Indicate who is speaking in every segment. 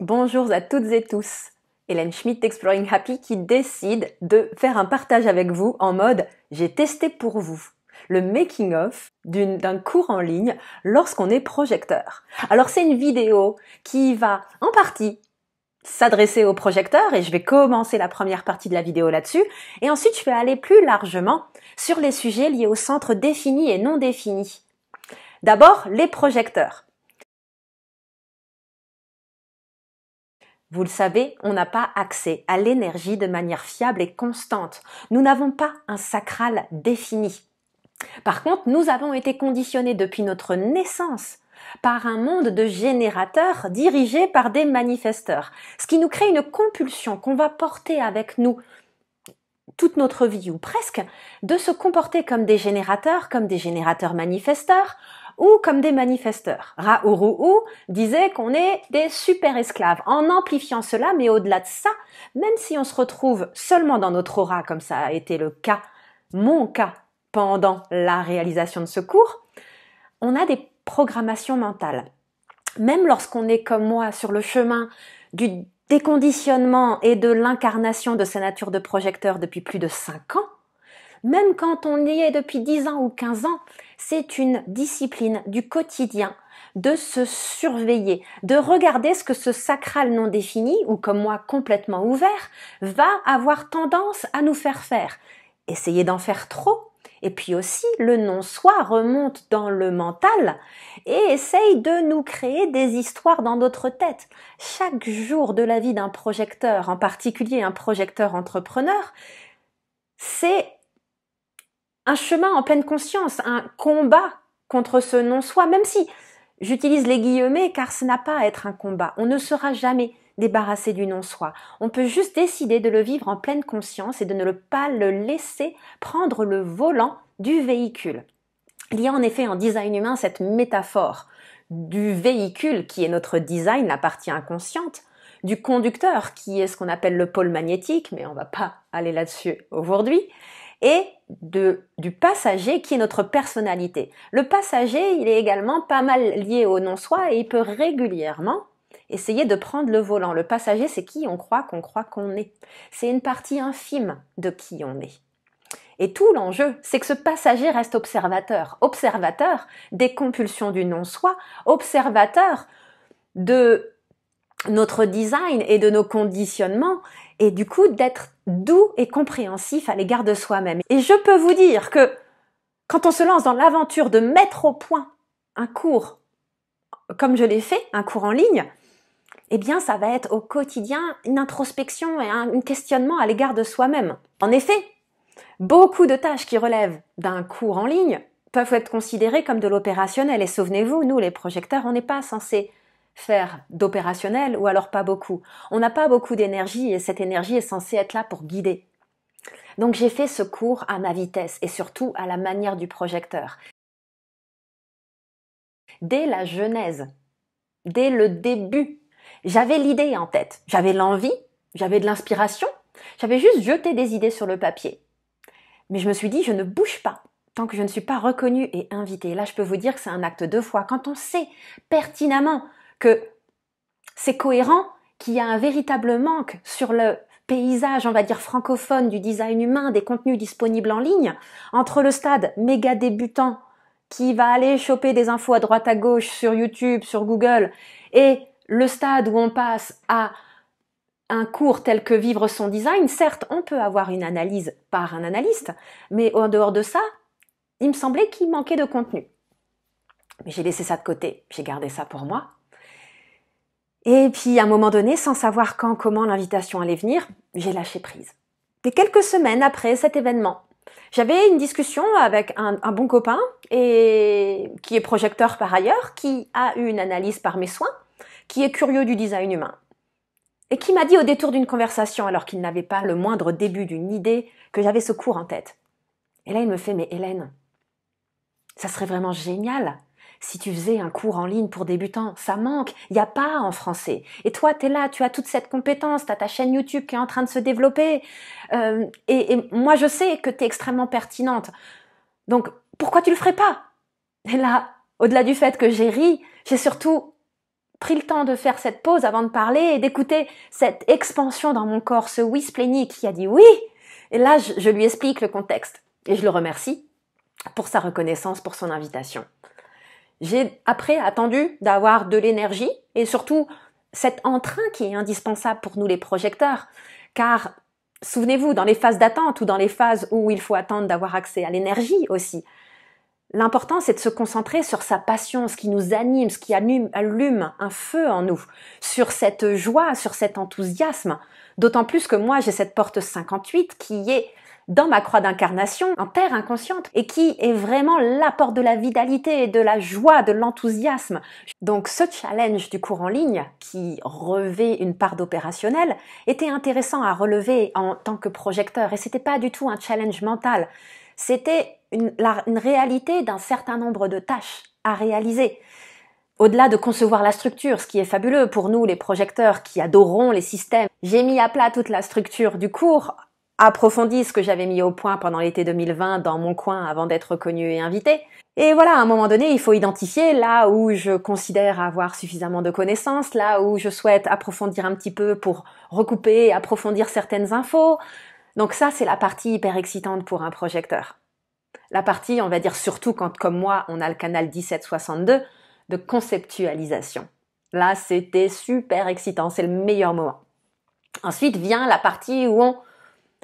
Speaker 1: Bonjour à toutes et tous. Hélène Schmidt d'Exploring Happy qui décide de faire un partage avec vous en mode j'ai testé pour vous le making of d'un cours en ligne lorsqu'on est projecteur. Alors c'est une vidéo qui va en partie s'adresser aux projecteurs et je vais commencer la première partie de la vidéo là-dessus et ensuite je vais aller plus largement sur les sujets liés aux centres définis et non définis. D'abord, les projecteurs. Vous le savez, on n'a pas accès à l'énergie de manière fiable et constante. Nous n'avons pas un sacral défini. Par contre, nous avons été conditionnés depuis notre naissance par un monde de générateurs dirigés par des manifesteurs, ce qui nous crée une compulsion qu'on va porter avec nous toute notre vie ou presque, de se comporter comme des générateurs manifesteurs, ou comme des manifesteurs. Ra-Uru-Hu disait qu'on est des super esclaves. En amplifiant cela, mais au-delà de ça, même si on se retrouve seulement dans notre aura, comme ça a été le cas, mon cas, pendant la réalisation de ce cours, on a des programmations mentales. Même lorsqu'on est comme moi sur le chemin du déconditionnement et de l'incarnation de sa nature de projecteur depuis plus de 5 ans, même quand on y est depuis 10 ans ou 15 ans, c'est une discipline du quotidien de se surveiller, de regarder ce que ce sacral non défini, ou comme moi complètement ouvert, va avoir tendance à nous faire faire. Essayer d'en faire trop. Et puis aussi, le non-soi remonte dans le mental et essaye de nous créer des histoires dans notre tête. Chaque jour de la vie d'un projecteur, en particulier un projecteur entrepreneur, c'est un chemin en pleine conscience, un combat contre ce non-soi, même si j'utilise les guillemets car ce n'a pas à être un combat. On ne sera jamais débarrassé du non-soi. On peut juste décider de le vivre en pleine conscience et de ne pas le laisser prendre le volant du véhicule. Il y a en effet en design humain cette métaphore du véhicule qui est notre design, la partie inconsciente, du conducteur qui est ce qu'on appelle le pôle magnétique, mais on ne va pas aller là-dessus aujourd'hui, et du passager qui est notre personnalité. Le passager, il est également pas mal lié au non-soi et il peut régulièrement essayer de prendre le volant. Le passager, c'est qui on croit qu'on est. C'est une partie infime de qui on est. Et tout l'enjeu, c'est que ce passager reste observateur. Observateur des compulsions du non-soi, observateur de notre design et de nos conditionnements, et du coup d'être doux et compréhensif à l'égard de soi-même. Et je peux vous dire que quand on se lance dans l'aventure de mettre au point un cours, comme je l'ai fait, un cours en ligne, eh bien ça va être au quotidien une introspection et un questionnement à l'égard de soi-même. En effet, beaucoup de tâches qui relèvent d'un cours en ligne peuvent être considérées comme de l'opérationnel. Et souvenez-vous, nous les projecteurs, on n'est pas censés faire d'opérationnel ou alors pas beaucoup. On n'a pas beaucoup d'énergie et cette énergie est censée être là pour guider. Donc j'ai fait ce cours à ma vitesse et surtout à la manière du projecteur. Dès la genèse, dès le début, j'avais l'idée en tête, j'avais l'envie, j'avais de l'inspiration, j'avais juste jeté des idées sur le papier. Mais je me suis dit, je ne bouge pas tant que je ne suis pas reconnue et invitée. Là, je peux vous dire que c'est un acte de foi. Quand on sait pertinemment que c'est cohérent, qu'il y a un véritable manque sur le paysage, on va dire francophone du design humain, des contenus disponibles en ligne, entre le stade méga débutant qui va aller choper des infos à droite à gauche sur YouTube, sur Google, et le stade où on passe à un cours tel que vivre son design. Certes, on peut avoir une analyse par un analyste, mais en dehors de ça, il me semblait qu'il manquait de contenu. Mais j'ai laissé ça de côté, j'ai gardé ça pour moi. Et puis, à un moment donné, sans savoir quand, comment l'invitation allait venir, j'ai lâché prise. Et quelques semaines après cet événement, j'avais une discussion avec un bon copain, et qui est projecteur par ailleurs, qui a eu une analyse par mes soins, qui est curieux du design humain, et qui m'a dit au détour d'une conversation, alors qu'il n'avait pas le moindre début d'une idée, que j'avais ce cours en tête. Et là, il me fait « Mais Hélène, ça serait vraiment génial si tu faisais un cours en ligne pour débutants. Ça manque, il n'y a pas en français. Et toi, tu es là, tu as toute cette compétence, tu as ta chaîne YouTube qui est en train de se développer. Et moi, je sais que tu es extrêmement pertinente. Donc, pourquoi tu le ferais pas ?» Et là, au-delà du fait que j'ai ri, j'ai surtout pris le temps de faire cette pause avant de parler et d'écouter cette expansion dans mon corps, ce oui splénique qui a dit oui. Et là, je lui explique le contexte et je le remercie pour sa reconnaissance, pour son invitation. J'ai après attendu d'avoir de l'énergie et surtout cet entrain qui est indispensable pour nous les projecteurs, car souvenez-vous, dans les phases d'attente ou dans les phases où il faut attendre d'avoir accès à l'énergie aussi, l'important c'est de se concentrer sur sa passion, ce qui nous anime, ce qui allume un feu en nous, sur cette joie, sur cet enthousiasme, d'autant plus que moi j'ai cette porte 58 qui est dans ma croix d'incarnation, en terre inconsciente, et qui est vraiment la porte de la vitalité, de la joie, de l'enthousiasme. Donc ce challenge du cours en ligne, qui revêt une part d'opérationnel, était intéressant à relever en tant que projecteur, et c'était pas du tout un challenge mental, c'était une réalité d'un certain nombre de tâches à réaliser. Au-delà de concevoir la structure, ce qui est fabuleux pour nous les projecteurs qui adorons les systèmes, j'ai mis à plat toute la structure du cours, approfondi ce que j'avais mis au point pendant l'été 2020 dans mon coin avant d'être reconnue et invitée. Et voilà, à un moment donné, il faut identifier là où je considère avoir suffisamment de connaissances, là où je souhaite approfondir un petit peu pour recouper et approfondir certaines infos. Donc ça, c'est la partie hyper excitante pour un projecteur. La partie, on va dire surtout quand, comme moi, on a le canal 1762 de conceptualisation. Là, c'était super excitant, c'est le meilleur moment. Ensuite vient la partie où on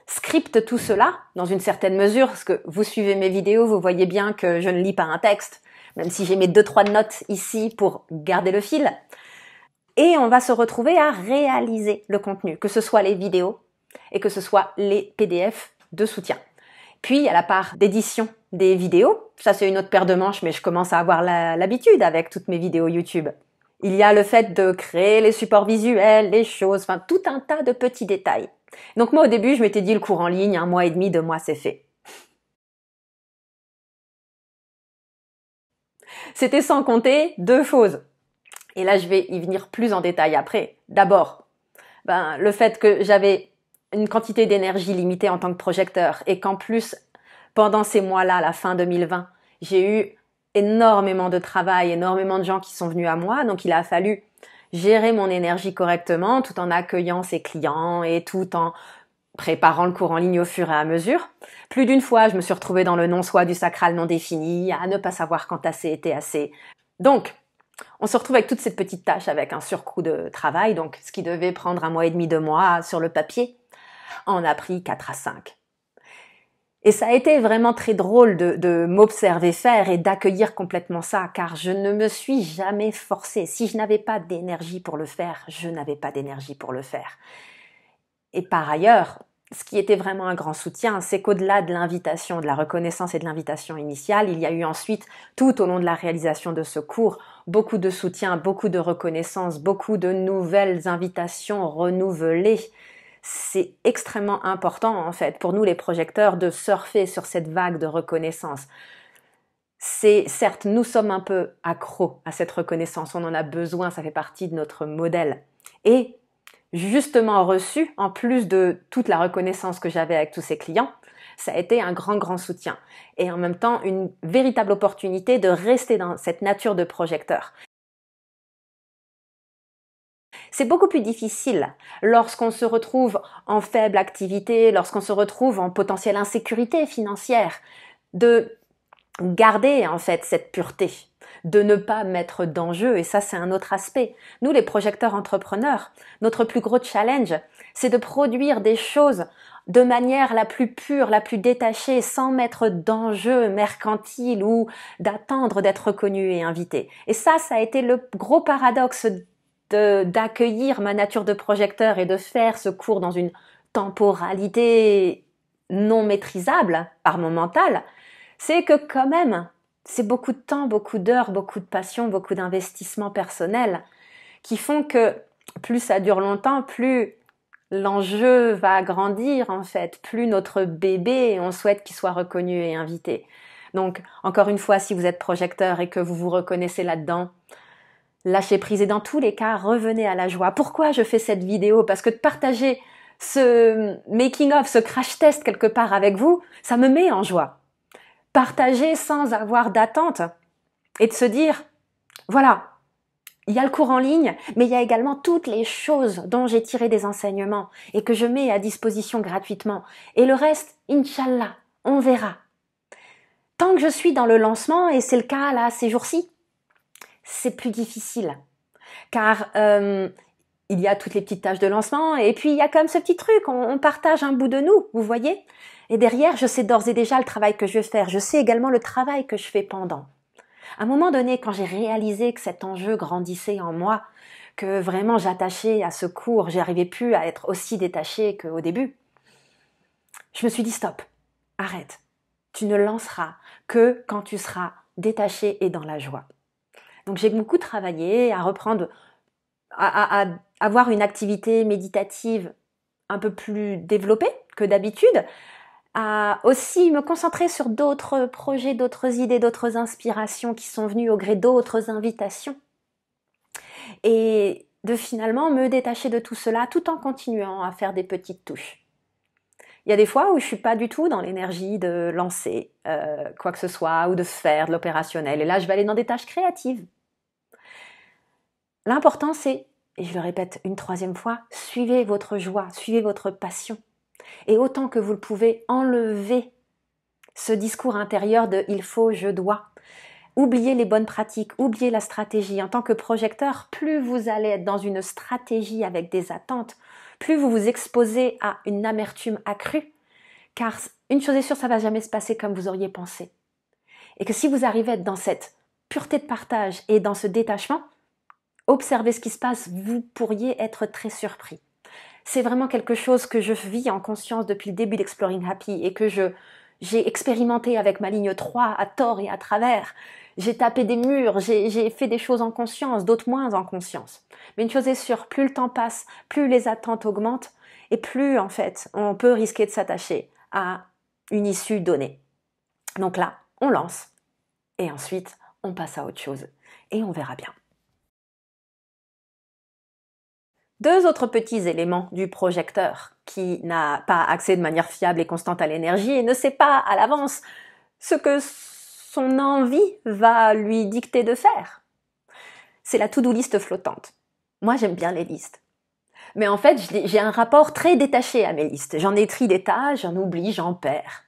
Speaker 1: scripte tout cela, dans une certaine mesure, parce que vous suivez mes vidéos, vous voyez bien que je ne lis pas un texte, même si j'ai mes 2-3 notes ici pour garder le fil. Et on va se retrouver à réaliser le contenu, que ce soit les vidéos et que ce soit les PDF de soutien. Puis il y a la part d'édition des vidéos, ça c'est une autre paire de manches, mais je commence à avoir l'habitude avec toutes mes vidéos YouTube. Il y a le fait de créer les supports visuels, les choses, enfin tout un tas de petits détails. Donc moi au début je m'étais dit le cours en ligne, 1 mois et demi, 2 mois c'est fait. C'était sans compter 2 choses. Et là je vais y venir plus en détail après. D'abord, le fait que j'avais une quantité d'énergie limitée en tant que projecteur et qu'en plus pendant ces mois-là, la fin 2020, j'ai eu énormément de travail, énormément de gens qui sont venus à moi, donc il a fallu gérer mon énergie correctement tout en accueillant ses clients et tout en préparant le cours en ligne au fur et à mesure. Plus d'une fois, je me suis retrouvée dans le non-soi du sacral non défini, à ne pas savoir quand assez était assez. Donc, on se retrouve avec toutes ces petites tâches avec un surcoût de travail, donc ce qui devait prendre 1 mois et demi, 2 mois sur le papier, en a pris 4 à 5. Et ça a été vraiment très drôle de m'observer faire et d'accueillir complètement ça, car je ne me suis jamais forcée. Si je n'avais pas d'énergie pour le faire, je n'avais pas d'énergie pour le faire. Et par ailleurs, ce qui était vraiment un grand soutien, c'est qu'au-delà de l'invitation, de la reconnaissance et de l'invitation initiale, il y a eu ensuite, tout au long de la réalisation de ce cours, beaucoup de soutien, beaucoup de reconnaissance, beaucoup de nouvelles invitations renouvelées. C'est extrêmement important, en fait, pour nous les projecteurs, de surfer sur cette vague de reconnaissance. C'est certes, nous sommes un peu accros à cette reconnaissance, on en a besoin, ça fait partie de notre modèle. Et justement reçu, en plus de toute la reconnaissance que j'avais avec tous ces clients, ça a été un grand soutien. Et en même temps, une véritable opportunité de rester dans cette nature de projecteur. C'est beaucoup plus difficile lorsqu'on se retrouve en faible activité, lorsqu'on se retrouve en potentielle insécurité financière, de garder en fait cette pureté, de ne pas mettre d'enjeu, et ça c'est un autre aspect. Nous les projecteurs entrepreneurs, notre plus gros challenge, c'est de produire des choses de manière la plus pure, la plus détachée, sans mettre d'enjeu mercantile ou d'attendre d'être reconnu et invité. Et ça a été le gros paradoxe d'accueillir ma nature de projecteur et de faire ce cours dans une temporalité non maîtrisable par mon mental, c'est que quand même, c'est beaucoup de temps, beaucoup d'heures, beaucoup de passion, beaucoup d'investissements personnels qui font que plus ça dure longtemps, plus l'enjeu va grandir en fait, plus notre bébé, on souhaite qu'il soit reconnu et invité. Donc, encore une fois, si vous êtes projecteur et que vous vous reconnaissez là-dedans, lâchez prise et dans tous les cas, revenez à la joie. Pourquoi je fais cette vidéo? Parce que de partager ce making-of, ce crash test quelque part avec vous, ça me met en joie. Partager sans avoir d'attente et de se dire, voilà, il y a le cours en ligne, mais il y a également toutes les choses dont j'ai tiré des enseignements et que je mets à disposition gratuitement. Et le reste, Inch'Allah, on verra. Tant que je suis dans le lancement, et c'est le cas là ces jours-ci, c'est plus difficile. Car il y a toutes les petites tâches de lancement et puis il y a comme ce petit truc, on partage un bout de nous, vous voyez. Et derrière, je sais d'ores et déjà le travail que je vais faire. Je sais également le travail que je fais pendant. À un moment donné, quand j'ai réalisé que cet enjeu grandissait en moi, que vraiment j'attachais à ce cours, j'arrivais plus à être aussi détachée qu'au début, je me suis dit stop, arrête. Tu ne lanceras que quand tu seras détaché et dans la joie. Donc j'ai beaucoup travaillé à reprendre, à avoir une activité méditative un peu plus développée que d'habitude, à aussi me concentrer sur d'autres projets, d'autres idées, d'autres inspirations qui sont venues au gré d'autres invitations. Et de finalement me détacher de tout cela tout en continuant à faire des petites touches. Il y a des fois où je suis pas du tout dans l'énergie de lancer quoi que ce soit ou de faire de l'opérationnel. Et là, je vais aller dans des tâches créatives. L'important, c'est, et je le répète une troisième fois, suivez votre joie, suivez votre passion. Et autant que vous le pouvez, enlevez ce discours intérieur de « il faut, je dois ». Oubliez les bonnes pratiques, oubliez la stratégie. En tant que projecteur, plus vous allez être dans une stratégie avec des attentes, plus vous vous exposez à une amertume accrue, car une chose est sûre, ça ne va jamais se passer comme vous auriez pensé. Et que si vous arrivez à être dans cette pureté de partage et dans ce détachement, observez ce qui se passe, vous pourriez être très surpris. C'est vraiment quelque chose que je vis en conscience depuis le début d'Exploring Happy et que j'ai expérimenté avec ma ligne 3 à tort et à travers. J'ai tapé des murs, j'ai fait des choses en conscience, d'autres moins en conscience. Mais une chose est sûre, plus le temps passe, plus les attentes augmentent et plus en fait on peut risquer de s'attacher à une issue donnée. Donc là, on lance et ensuite on passe à autre chose et on verra bien. Deux autres petits éléments du projecteur qui n'a pas accès de manière fiable et constante à l'énergie et ne sait pas à l'avance ce que son envie va lui dicter de faire. C'est la to-do list flottante. Moi, j'aime bien les listes. Mais en fait, j'ai un rapport très détaché à mes listes. J'en étris des tâches, j'en oublie, j'en perds.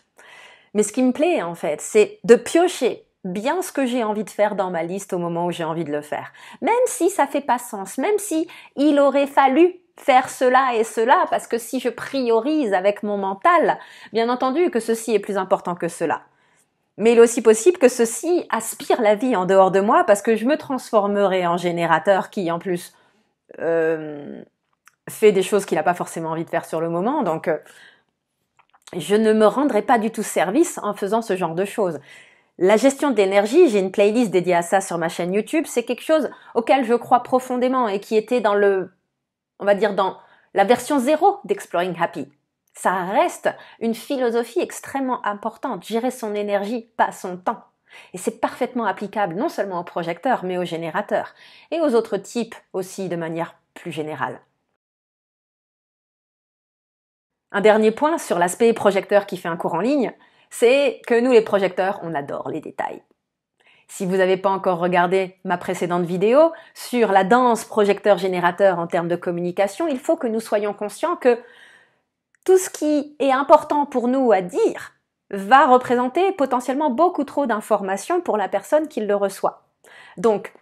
Speaker 1: Mais ce qui me plaît, en fait, c'est de piocher bien ce que j'ai envie de faire dans ma liste au moment où j'ai envie de le faire. Même si ça fait pas sens, même si il aurait fallu faire cela et cela, parce que si je priorise avec mon mental, bien entendu que ceci est plus important que cela. Mais il est aussi possible que ceci aspire la vie en dehors de moi, parce que je me transformerai en générateur qui, en plus, fait des choses qu'il n'a pas forcément envie de faire sur le moment. Donc, je ne me rendrai pas du tout service en faisant ce genre de choses. La gestion d'énergie, j'ai une playlist dédiée à ça sur ma chaîne YouTube, c'est quelque chose auquel je crois profondément et qui était dans on va dire dans la version 0 d'Exploring Happy. Ça reste une philosophie extrêmement importante, gérer son énergie, pas son temps. Et c'est parfaitement applicable non seulement aux projecteurs, mais aux générateurs et aux autres types aussi de manière plus générale. Un dernier point sur l'aspect projecteur qui fait un cours en ligne, c'est que nous les projecteurs, on adore les détails. Si vous n'avez pas encore regardé ma précédente vidéo sur la danse projecteur-générateur en termes de communication, il faut que nous soyons conscients que tout ce qui est important pour nous à dire va représenter potentiellement beaucoup trop d'informations pour la personne qui le reçoit. Donc,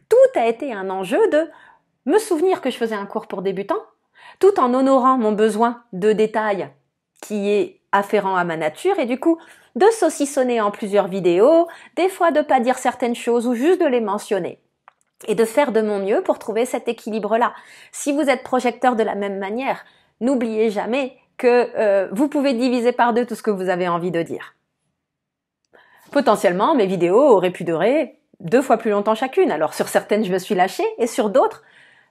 Speaker 1: tout a été un enjeu de me souvenir que je faisais un cours pour débutants, tout en honorant mon besoin de détails qui est afférent à ma nature et du coup de saucissonner en plusieurs vidéos, des fois de pas dire certaines choses ou juste de les mentionner et de faire de mon mieux pour trouver cet équilibre-là. Si vous êtes projecteur de la même manière, n'oubliez jamais que vous pouvez diviser par deux tout ce que vous avez envie de dire. Potentiellement, mes vidéos auraient pu durer 2 fois plus longtemps chacune. Alors sur certaines, je me suis lâchée et sur d'autres,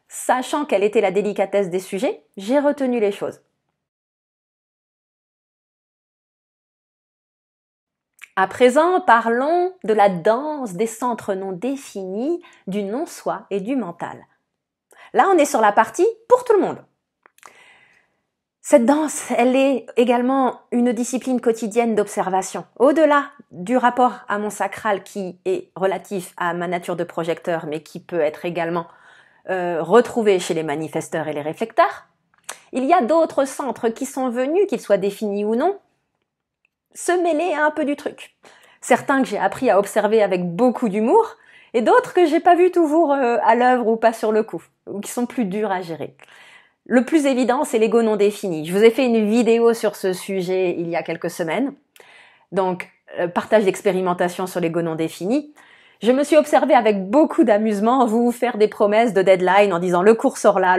Speaker 1: sachant quelle était la délicatesse des sujets, j'ai retenu les choses. À présent, parlons de la danse des centres non définis, du non-soi et du mental. Là, on est sur la partie pour tout le monde. Cette danse, elle est également une discipline quotidienne d'observation. Au-delà du rapport à mon sacral qui est relatif à ma nature de projecteur, mais qui peut être également retrouvé chez les manifesteurs et les réflecteurs, il y a d'autres centres qui sont venus, qu'ils soient définis ou non, se mêler un peu du truc. Certains que j'ai appris à observer avec beaucoup d'humour, et d'autres que j'ai pas vu toujours à l'œuvre ou pas sur le coup, ou qui sont plus durs à gérer. Le plus évident, c'est l'ego non défini. Je vous ai fait une vidéo sur ce sujet il y a quelques semaines. Donc, partage d'expérimentation sur l'ego non défini. Je me suis observée avec beaucoup d'amusement vous faire des promesses de deadline en disant le cours sort là,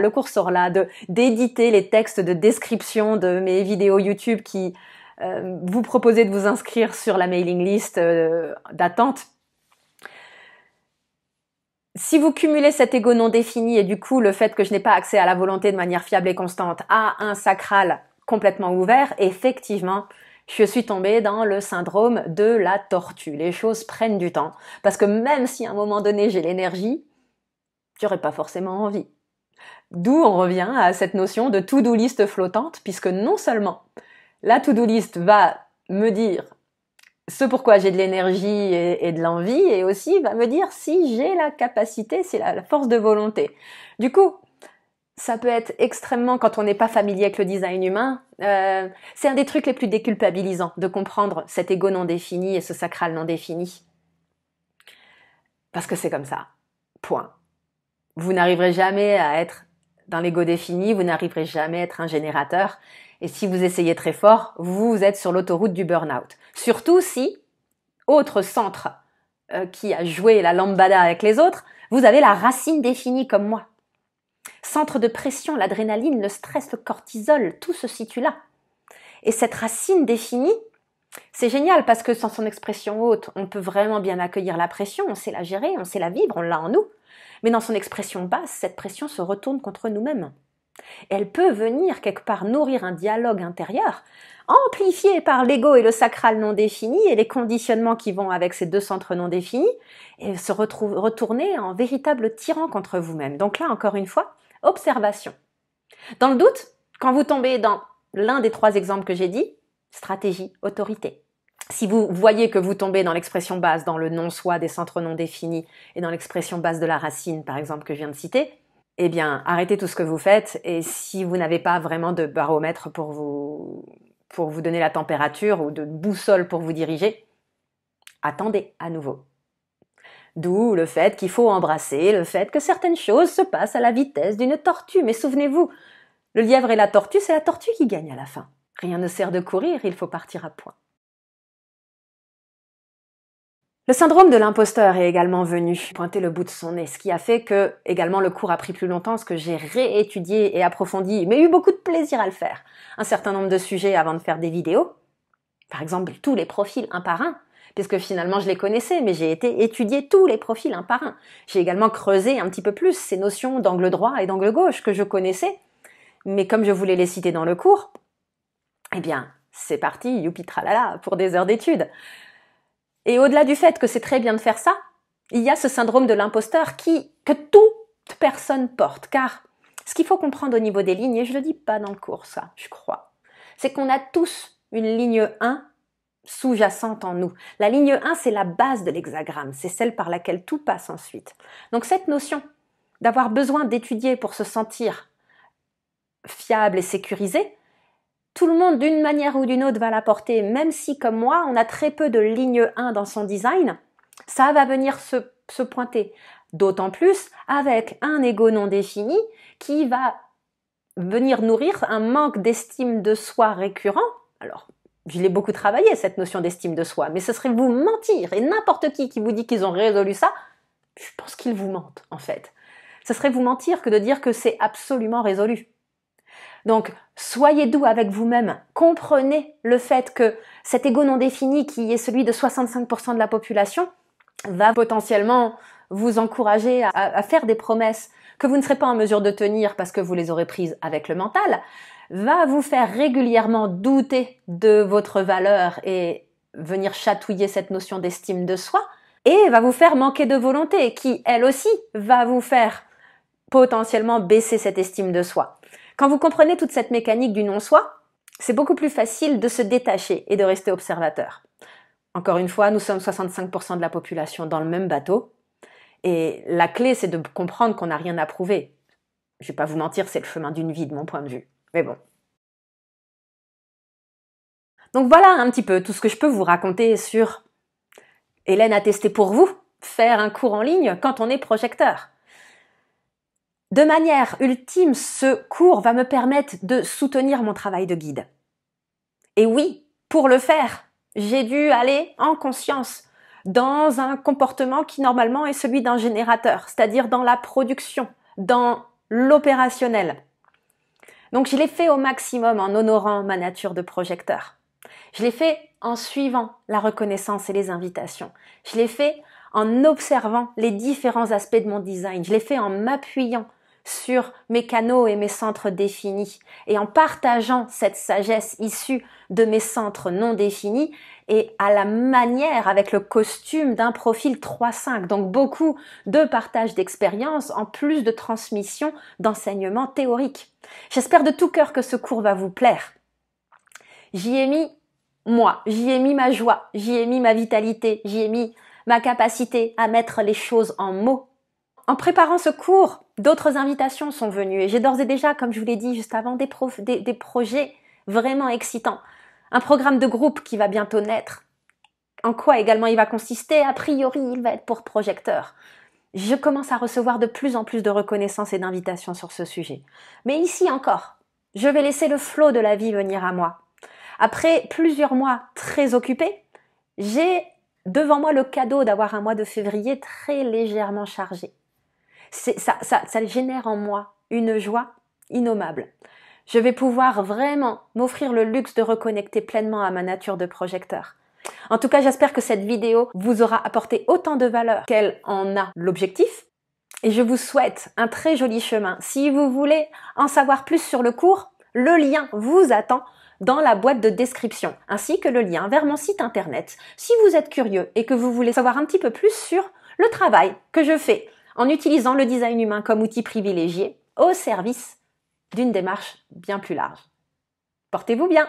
Speaker 1: d'éditer les textes de description de mes vidéos YouTube qui vous proposaient de vous inscrire sur la mailing list d'attente. Si vous cumulez cet ego non défini et du coup le fait que je n'ai pas accès à la volonté de manière fiable et constante à un sacral complètement ouvert, effectivement, je suis tombée dans le syndrome de la tortue. Les choses prennent du temps parce que même si à un moment donné j'ai l'énergie, j'aurais pas forcément envie. D'où on revient à cette notion de to-do list flottante puisque non seulement la to-do list va me dire ce pourquoi j'ai de l'énergie et de l'envie, et aussi va me dire si j'ai la capacité, si la force de volonté. Du coup, ça peut être extrêmement, quand on n'est pas familier avec le design humain, c'est un des trucs les plus déculpabilisants de comprendre cet ego non défini et ce sacral non défini. Parce que c'est comme ça. Point. Vous n'arriverez jamais à être dans l'ego défini, vous n'arriverez jamais à être un générateur. Et si vous essayez très fort, vous êtes sur l'autoroute du burn-out. Surtout si, autre centre qui a joué la lambada avec les autres, vous avez la racine définie comme moi. Centre de pression, l'adrénaline, le stress, le cortisol, tout se situe là. Et cette racine définie, c'est génial parce que sans son expression haute, on peut vraiment bien accueillir la pression, on sait la gérer, on sait la vivre, on l'a en nous. Mais dans son expression basse, cette pression se retourne contre nous-mêmes. Elle peut venir quelque part nourrir un dialogue intérieur, amplifié par l'ego et le sacral non défini et les conditionnements qui vont avec ces deux centres non définis, et se retourner en véritable tyran contre vous-même. Donc là, encore une fois, observation. Dans le doute, quand vous tombez dans l'un des trois exemples que j'ai dit, stratégie, autorité. Si vous voyez que vous tombez dans l'expression basse, dans le non-soi des centres non définis et dans l'expression basse de la racine, par exemple, que je viens de citer, eh bien, arrêtez tout ce que vous faites et si vous n'avez pas vraiment de baromètre pour vous donner la température ou de boussole pour vous diriger, attendez à nouveau. D'où le fait qu'il faut embrasser le fait que certaines choses se passent à la vitesse d'une tortue. Mais souvenez-vous, le lièvre et la tortue, c'est la tortue qui gagne à la fin. Rien ne sert de courir, il faut partir à point. Le syndrome de l'imposteur est également venu pointer le bout de son nez, ce qui a fait que également le cours a pris plus longtemps, ce que j'ai réétudié et approfondi, mais eu beaucoup de plaisir à le faire. Un certain nombre de sujets avant de faire des vidéos, par exemple tous les profils un par un, puisque finalement je les connaissais, mais j'ai été étudier tous les profils un par un. J'ai également creusé un petit peu plus ces notions d'angle droit et d'angle gauche que je connaissais, mais comme je voulais les citer dans le cours, eh bien c'est parti, youpi tralala, pour des heures d'études. Et au-delà du fait que c'est très bien de faire ça, il y a ce syndrome de l'imposteur que toute personne porte. Car ce qu'il faut comprendre au niveau des lignes, et je ne le dis pas dans le cours ça, je crois, c'est qu'on a tous une ligne 1 sous-jacente en nous. La ligne 1, c'est la base de l'hexagramme, c'est celle par laquelle tout passe ensuite. Donc cette notion d'avoir besoin d'étudier pour se sentir fiable et sécurisé, tout le monde, d'une manière ou d'une autre, va l'apporter, même si, comme moi, on a très peu de ligne 1 dans son design, ça va venir se pointer. D'autant plus avec un ego non défini qui va venir nourrir un manque d'estime de soi récurrent. Alors, je l'ai beaucoup travaillé, cette notion d'estime de soi, mais ce serait vous mentir. Et n'importe qui vous dit qu'ils ont résolu ça, je pense qu'ils vous mentent, en fait. Ce serait vous mentir que de dire que c'est absolument résolu. Donc, soyez doux avec vous-même, comprenez le fait que cet ego non défini qui est celui de 65% de la population va potentiellement vous encourager à faire des promesses que vous ne serez pas en mesure de tenir parce que vous les aurez prises avec le mental, va vous faire régulièrement douter de votre valeur et venir chatouiller cette notion d'estime de soi et va vous faire manquer de volonté qui, elle aussi, va vous faire potentiellement baisser cette estime de soi. Quand vous comprenez toute cette mécanique du non-soi, c'est beaucoup plus facile de se détacher et de rester observateur. Encore une fois, nous sommes 65% de la population dans le même bateau. Et la clé, c'est de comprendre qu'on n'a rien à prouver. Je ne vais pas vous mentir, c'est le chemin d'une vie de mon point de vue. Mais bon. Donc voilà un petit peu tout ce que je peux vous raconter sur Hélène a testé pour vous, faire un cours en ligne quand on est projecteur. De manière ultime, ce cours va me permettre de soutenir mon travail de guide. Et oui, pour le faire, j'ai dû aller en conscience dans un comportement qui normalement est celui d'un générateur, c'est-à-dire dans la production, dans l'opérationnel. Donc je l'ai fait au maximum en honorant ma nature de projecteur. Je l'ai fait en suivant la reconnaissance et les invitations. Je l'ai fait en observant les différents aspects de mon design. Je l'ai fait en m'appuyant sur mes canaux et mes centres définis et en partageant cette sagesse issue de mes centres non définis et à la manière avec le costume d'un profil 3-5. Donc beaucoup de partage d'expérience en plus de transmission d'enseignements théoriques. J'espère de tout cœur que ce cours va vous plaire. J'y ai mis moi, j'y ai mis ma joie, j'y ai mis ma vitalité, j'y ai mis ma capacité à mettre les choses en mots. En préparant ce cours, d'autres invitations sont venues et j'ai d'ores et déjà, comme je vous l'ai dit juste avant, des projets vraiment excitants. Un programme de groupe qui va bientôt naître. En quoi également il va consister? A priori, il va être pour projecteurs. Je commence à recevoir de plus en plus de reconnaissance et d'invitations sur ce sujet. Mais ici encore, je vais laisser le flot de la vie venir à moi. Après plusieurs mois très occupés, j'ai devant moi le cadeau d'avoir un mois de février très légèrement chargé. Ça génère en moi une joie innommable. Je vais pouvoir vraiment m'offrir le luxe de reconnecter pleinement à ma nature de projecteur. En tout cas, j'espère que cette vidéo vous aura apporté autant de valeur qu'elle en a l'objectif. Et je vous souhaite un très joli chemin. Si vous voulez en savoir plus sur le cours, le lien vous attend dans la boîte de description, ainsi que le lien vers mon site internet. Si vous êtes curieux et que vous voulez savoir un petit peu plus sur le travail que je fais en utilisant le design humain comme outil privilégié au service d'une démarche bien plus large. Portez-vous bien!